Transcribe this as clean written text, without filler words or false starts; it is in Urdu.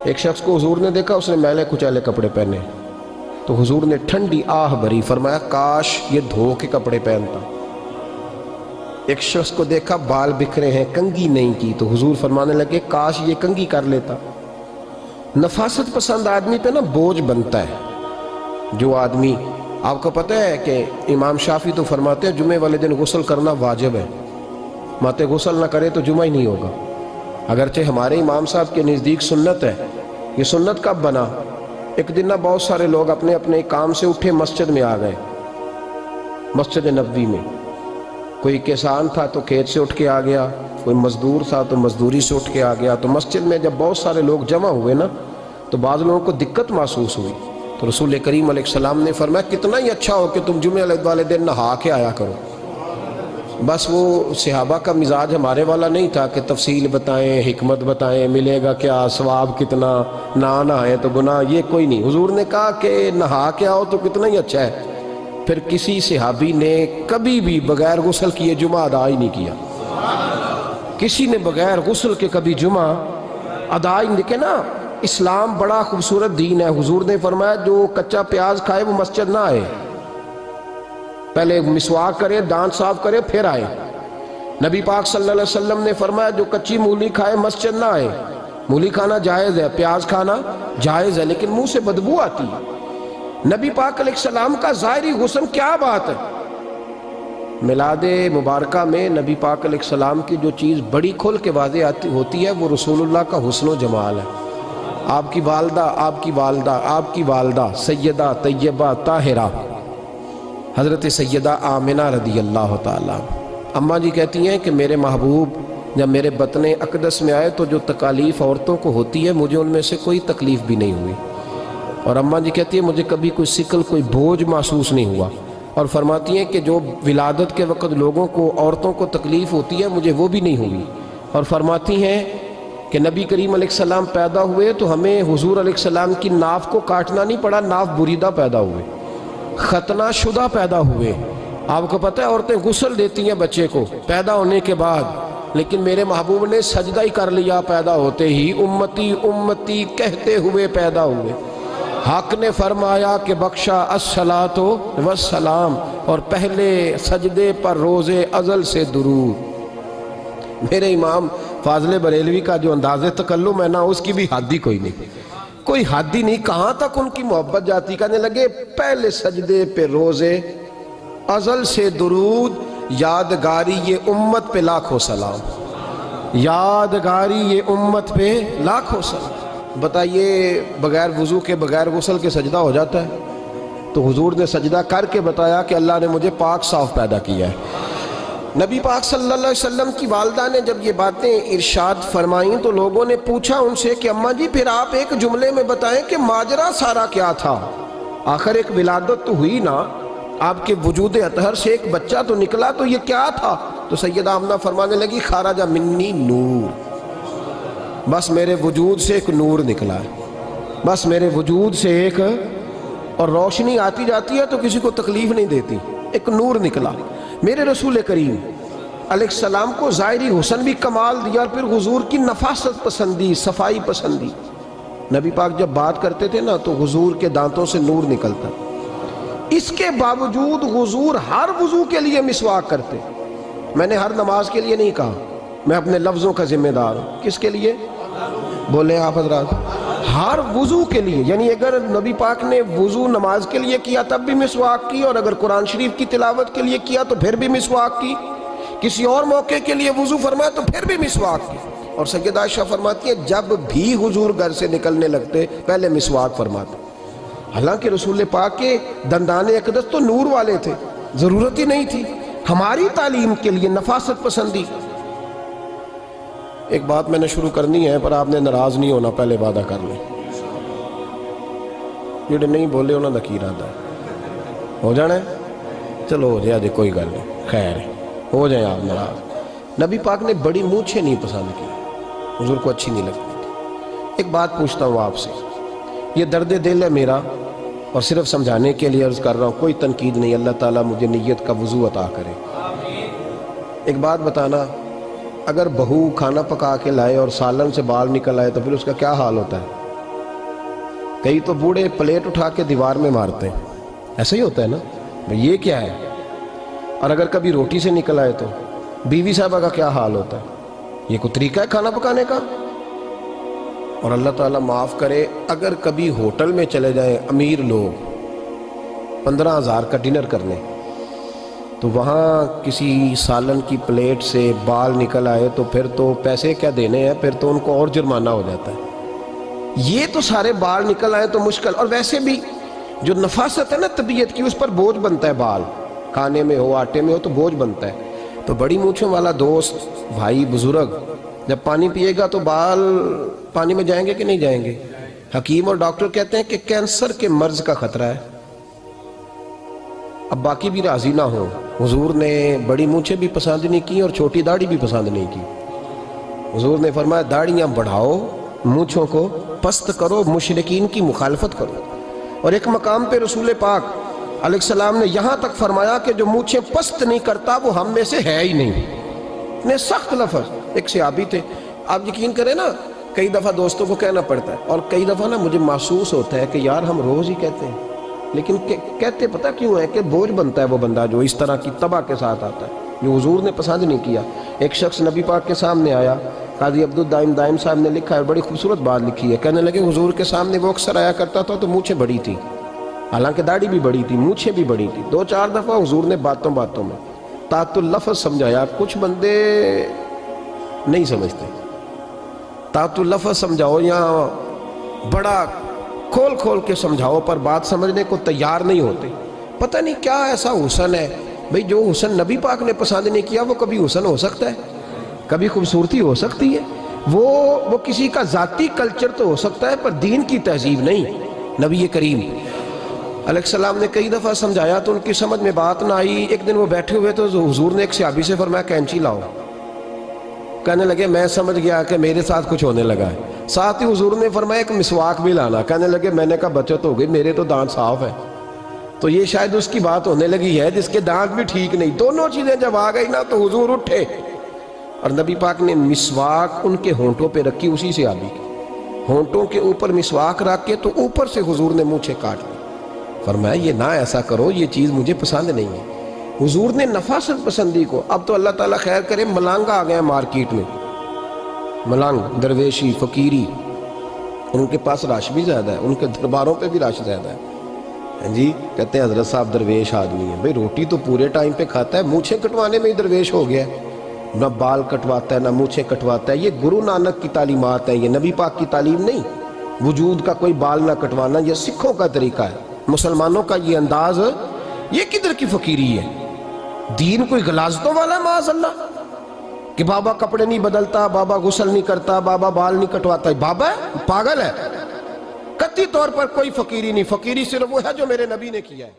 ایک شخص کو حضور نے دیکھا، اس نے میلے کچیلے کپڑے پہنے، تو حضور نے ٹھنڈی آہ بھری، فرمایا کاش یہ دھو کے کپڑے پہنتا۔ ایک شخص کو دیکھا بال بکھرے ہیں، کنگھی نہیں کی، تو حضور فرمانے لگے کاش یہ کنگھی کر لیتا۔ نفاست پسند آدمی پہ نا بوجھ بنتا ہے۔ جو آدمی، آپ کو پتہ ہے کہ امام شافعی تو فرماتے ہیں جمعے والے دن غسل کرنا واجب ہے، ماتے غسل نہ کرے تو جمعہ ہی نہیں ہوگا۔ اگرچہ ہمارے امام صاحب کے نزدیک سنت ہے۔ یہ سنت کب بنا؟ ایک دن نہ بہت سارے لوگ اپنے اپنے کام سے اٹھے مسجد میں آ گئے، مسجد نبوی میں۔ کوئی کسان تھا تو کھیت سے اٹھ کے آ گیا، کوئی مزدور تھا تو مزدوری سے اٹھ کے آ گیا۔ تو مسجد میں جب بہت سارے لوگ جمع ہوئے نا، تو بعض لوگوں کو دقت محسوس ہوئی، تو رسول کریم علیہ السلام نے فرمایا کتنا ہی اچھا ہو کہ تم جمعے والے دن نہا کے آیا کرو۔ بس وہ صحابہ کا مزاج ہمارے والا نہیں تھا کہ تفصیل بتائیں، حکمت بتائیں، ملے گا کیا، ثواب کتنا، نہ نہائے تو گناہ، یہ کوئی نہیں۔ حضور نے کہا کہ نہا کے آؤ تو کتنا ہی اچھا ہے۔ پھر کسی صحابی نے کبھی بھی بغیر غسل کیے جمعہ ادا ہی نہیں کیا۔ کسی نے بغیر غسل کے کبھی جمعہ ادا ہی نہیں کیا نا۔ اسلام بڑا خوبصورت دین ہے۔ حضور نے فرمایا جو کچا پیاز کھائے وہ مسجد نہ آئے، پہلے مسواک کرے، دانت صاف کرے، پھر آئے۔ نبی پاک صلی اللہ علیہ وسلم نے فرمایا جو کچی مولی کھائے مسجد نہ آئے۔ مولی کھانا جائز ہے، پیاز کھانا جائز ہے، لیکن منہ سے بدبو آتی ہے۔ نبی پاک علیہ السلام کا ظاہری حسن کیا بات ہے۔ میلاد مبارکہ میں نبی پاک علیہ السلام کی جو چیز بڑی کھل کے واضح ہوتی ہے وہ رسول اللہ کا حسن و جمال ہے۔ آپ کی والدہ سیدہ طیبہ طاہرہ حضرت سیدہ آمنہ رضی اللہ تعالیٰ، اماں جی کہتی ہیں کہ میرے محبوب جب میرے بطن اقدس میں آئے تو جو تکالیف عورتوں کو ہوتی ہے مجھے ان میں سے کوئی تکلیف بھی نہیں ہوئی، اور اماں جی کہتی ہیں مجھے کبھی کوئی ثقل، کوئی بوجھ محسوس نہیں ہوا، اور فرماتی ہیں کہ جو ولادت کے وقت لوگوں کو، عورتوں کو تکلیف ہوتی ہے مجھے وہ بھی نہیں ہوئی، اور فرماتی ہیں کہ نبی کریم علیہ السلام پیدا ہوئے تو ہمیں حضور علیہ السلام کی ناف کو کاٹنا نہیں پڑا، ناف بریدہ پیدا ہوئے، ختنہ شدہ پیدا ہوئے۔ آپ کو پتہ ہے عورتیں غسل دیتی ہیں بچے کو پیدا ہونے کے بعد، لیکن میرے محبوب نے سجدہ ہی کر لیا پیدا ہوتے ہی، امتی امتی کہتے ہوئے پیدا ہوئے۔ حق نے فرمایا کہ بخشا الصلاۃ والسلام، اور پہلے سجدے پر روز ازل سے درود۔ میرے امام فاضل بریلوی کا جو انداز تکلم ہے نا، اس کی بھی حد ہی کوئی نہیں، کوئی حد ہی نہیں، کہاں تک ان کی محبت جاتی۔ کہنے لگے پہلے سجدے پہ روز ازل سے درود، یادگاری یہ امت پہ لاکھوں سلام، یادگاری یہ امت پہ لاکھوں سلام۔ بتائیے بغیر وضو کے، بغیر غسل کے سجدہ ہو جاتا ہے؟ تو حضور نے سجدہ کر کے بتایا کہ اللہ نے مجھے پاک صاف پیدا کیا ہے۔ نبی پاک صلی اللہ علیہ وسلم کی والدہ نے جب یہ باتیں ارشاد فرمائیں تو لوگوں نے پوچھا ان سے کہ اماں جی پھر آپ ایک جملے میں بتائیں کہ ماجرا سارا کیا تھا، آخر ایک ولادت تو ہوئی نا، آپ کے وجود اطہر سے ایک بچہ تو نکلا، تو یہ کیا تھا؟ تو سیدہ آمنہ فرمانے لگی خارج منی نور، بس میرے وجود سے ایک نور نکلا ہے، بس میرے وجود سے ایک، اور روشنی آتی جاتی ہے تو کسی کو تکلیف نہیں دیتی، ایک نور نکلا۔ میرے رسول کریم علیہ السلام کو ظاہری حسن بھی کمال دیا، اور پھر حضور کی نفاست پسندی، صفائی پسندی۔ نبی پاک جب بات کرتے تھے نا تو حضور کے دانتوں سے نور نکلتا، اس کے باوجود حضور ہر وضو کے لیے مسواک کرتے۔ میں نے ہر نماز کے لیے نہیں کہا، میں اپنے لفظوں کا ذمہ دار ہوں۔ کس کے لیے بولیں آپ حضرات؟ ہر وضو کے لیے، یعنی اگر نبی پاک نے وضو نماز کے لیے کیا تب بھی مسواک کی، اور اگر قرآن شریف کی تلاوت کے لیے کیا تو پھر بھی مسواک کی، کسی اور موقع کے لیے وضو فرمایا تو پھر بھی مسواک کی۔ اور سیدہ عائشہ فرماتی ہے جب بھی حضور گھر سے نکلنے لگتے پہلے مسواک فرماتے، حالانکہ رسول پاک کے دندان اقدس تو نور والے تھے، ضرورت ہی نہیں تھی۔ ہماری تعلیم کے لیے نفاست پسندی۔ ایک بات میں نے شروع کرنی ہے پر آپ نے ناراض نہیں ہونا، پہلے وعدہ کر لیں، جڑے نہیں بولے انہوں نے کی ارادہ ہو جانا ہے، چلو ہو جائے جی، کوئی گل نہیں، خیر ہو جائیں آپ ناراض۔ نبی پاک نے بڑی مونچھیں نہیں پسند کی، حضور کو اچھی نہیں لگتی تھی۔ ایک بات پوچھتا ہوں آپ سے، یہ درد دل ہے میرا اور صرف سمجھانے کے لیے عرض کر رہا ہوں، کوئی تنقید نہیں، اللہ تعالیٰ مجھے نیت کا وضو عطا کرے۔ ایک بات بتانا، اگر بہو کھانا پکا کے لائے اور سالن سے بال نکل آئے تو پھر اس کا کیا حال ہوتا ہے؟ کئی تو بوڑھے پلیٹ اٹھا کے دیوار میں مارتے ہیں، ایسا ہی ہوتا ہے نا بھئی یہ کیا ہے؟ اور اگر کبھی روٹی سے نکل آئے تو بیوی صاحبہ کا کیا حال ہوتا ہے؟ یہ کوئی طریقہ ہے کھانا پکانے کا؟ اور اللہ تعالیٰ معاف کرے، اگر کبھی ہوٹل میں چلے جائیں امیر لوگ 15,000 کا ڈنر کرنے، تو وہاں کسی سالن کی پلیٹ سے بال نکل آئے تو پھر تو پیسے کیا دینے ہیں، پھر تو ان کو اور جرمانہ ہو جاتا ہے۔ یہ تو سارے بال نکل آئے تو مشکل، اور ویسے بھی جو نفاست ہے نا طبیعت کی، اس پر بوجھ بنتا ہے، بال کھانے میں ہو آٹے میں ہو تو بوجھ بنتا ہے۔ تو بڑی مونچھوں والا دوست بھائی بزرگ جب پانی پیے گا تو بال پانی میں جائیں گے کہ نہیں جائیں گے؟ حکیم اور ڈاکٹر کہتے ہیں کہ کینسر کے مرض کا خطرہ ہے۔ اب باقی بھی راضی نہ ہوں، حضور نے بڑی مونچھیں بھی پسند نہیں کی اور چھوٹی داڑھی بھی پسند نہیں کی۔ حضور نے فرمایا داڑھیاں بڑھاؤ، مونچھوں کو پست کرو، مشرکین کی مخالفت کرو۔ اور ایک مقام پہ رسول پاک علیہ السلام نے یہاں تک فرمایا کہ جو مونچھیں پست نہیں کرتا وہ ہم میں سے ہے ہی نہیں۔ اتنے سخت لفظ۔ ایک صحابی تھے، آپ یقین کریں نا، کئی دفعہ دوستوں کو کہنا پڑتا ہے، اور کئی دفعہ نا مجھے محسوس ہوتا ہے کہ یار ہم روز ہی کہتے ہیں، لیکن کہتے پتہ کیوں ہے کہ بوجھ بنتا ہے وہ بندہ جو اس طرح کی تباہ کے ساتھ آتا ہے، جو حضور نے پسند نہیں کیا۔ ایک شخص نبی پاک کے سامنے آیا، قاضی عبدالدائم دائم صاحب نے لکھا ہے، بڑی خوبصورت بات لکھی ہے، کہنے لگے حضور کے سامنے وہ اکثر آیا کرتا تھا تو مونچھیں بڑی تھی، حالانکہ داڑھی بھی بڑی تھی، مونچھیں بھی بڑی تھی۔ 2-4 دفعہ حضور نے باتوں باتوں میں تات اللفظ سمجھایا۔ کچھ بندے نہیں سمجھتے، تات اللفظ سمجھاؤ یا بڑا کھول کھول کے سمجھاؤ پر بات سمجھنے کو تیار نہیں ہوتے۔ پتہ نہیں کیا ایسا حسن ہے بھئی، جو حسن نبی پاک نے پسند نہیں کیا وہ کبھی حسن ہو سکتا ہے، کبھی خوبصورتی ہو سکتی ہے، وہ کسی کا ذاتی کلچر تو ہو سکتا ہے پر دین کی تہذیب نہیں۔ نبی کریم علیہ السلام نے کئی دفعہ سمجھایا تو ان کی سمجھ میں بات نہ آئی۔ ایک دن وہ بیٹھے ہوئے تو حضور نے ایک صحابی سے فرمایا کینچی لاؤ۔ کہنے لگے میں سمجھ گیا کہ میرے ساتھ کچھ ہونے لگا ہے۔ ساتھ ہی حضور نے فرمایا ایک مسواک بھی لانا۔ کہنے لگے میں نے کہا بچت ہو گئی، میرے تو دانت صاف ہے۔ تو یہ شاید اس کی بات ہونے لگی ہے جس کے دانت بھی ٹھیک نہیں۔ دونوں چیزیں جب آ گئی نا تو حضور اٹھے اور نبی پاک نے مسواک ان کے ہونٹوں پہ رکھی، اسی سے آبی کی ہونٹوں کے اوپر مسواک رکھ کے تو اوپر سے حضور نے مونچھیں کاٹ دی۔ فرمایا یہ نہ ایسا کرو، یہ چیز مجھے پسند نہیں ہے۔ حضور نے نفاست پسندی کو۔ اب تو اللہ تعالیٰ خیر کرے، ملانگ آ گئے ہیں مارکیٹ میں، ملانگ درویشی فقیری، ان کے پاس رش بھی زیادہ ہے، ان کے درباروں پہ بھی رش زیادہ ہے جی۔ کہتے ہیں حضرت صاحب درویش آدمی ہے۔ بھئی روٹی تو پورے ٹائم پہ کھاتا ہے، مونچھیں کٹوانے میں ہی درویش ہو گیا ہے، نہ بال کٹواتا ہے نہ مونچھیں کٹواتا ہے۔ یہ گرو نانک کی تعلیمات ہیں، یہ نبی پاک کی تعلیم نہیں۔ وجود کا کوئی بال نہ کٹوانا یہ سکھوں کا طریقہ ہے، مسلمانوں کا یہ انداز، یہ کدھر کی فقیری ہے؟ دین کوئی غلاظتوں والا معاذ اللہ کہ بابا کپڑے نہیں بدلتا، بابا غسل نہیں کرتا، بابا بال نہیں کٹواتا۔ بابا پاگل ہے، قطعی طور پر کوئی فقیری نہیں۔ فقیری صرف وہ ہے جو میرے نبی نے کیا ہے۔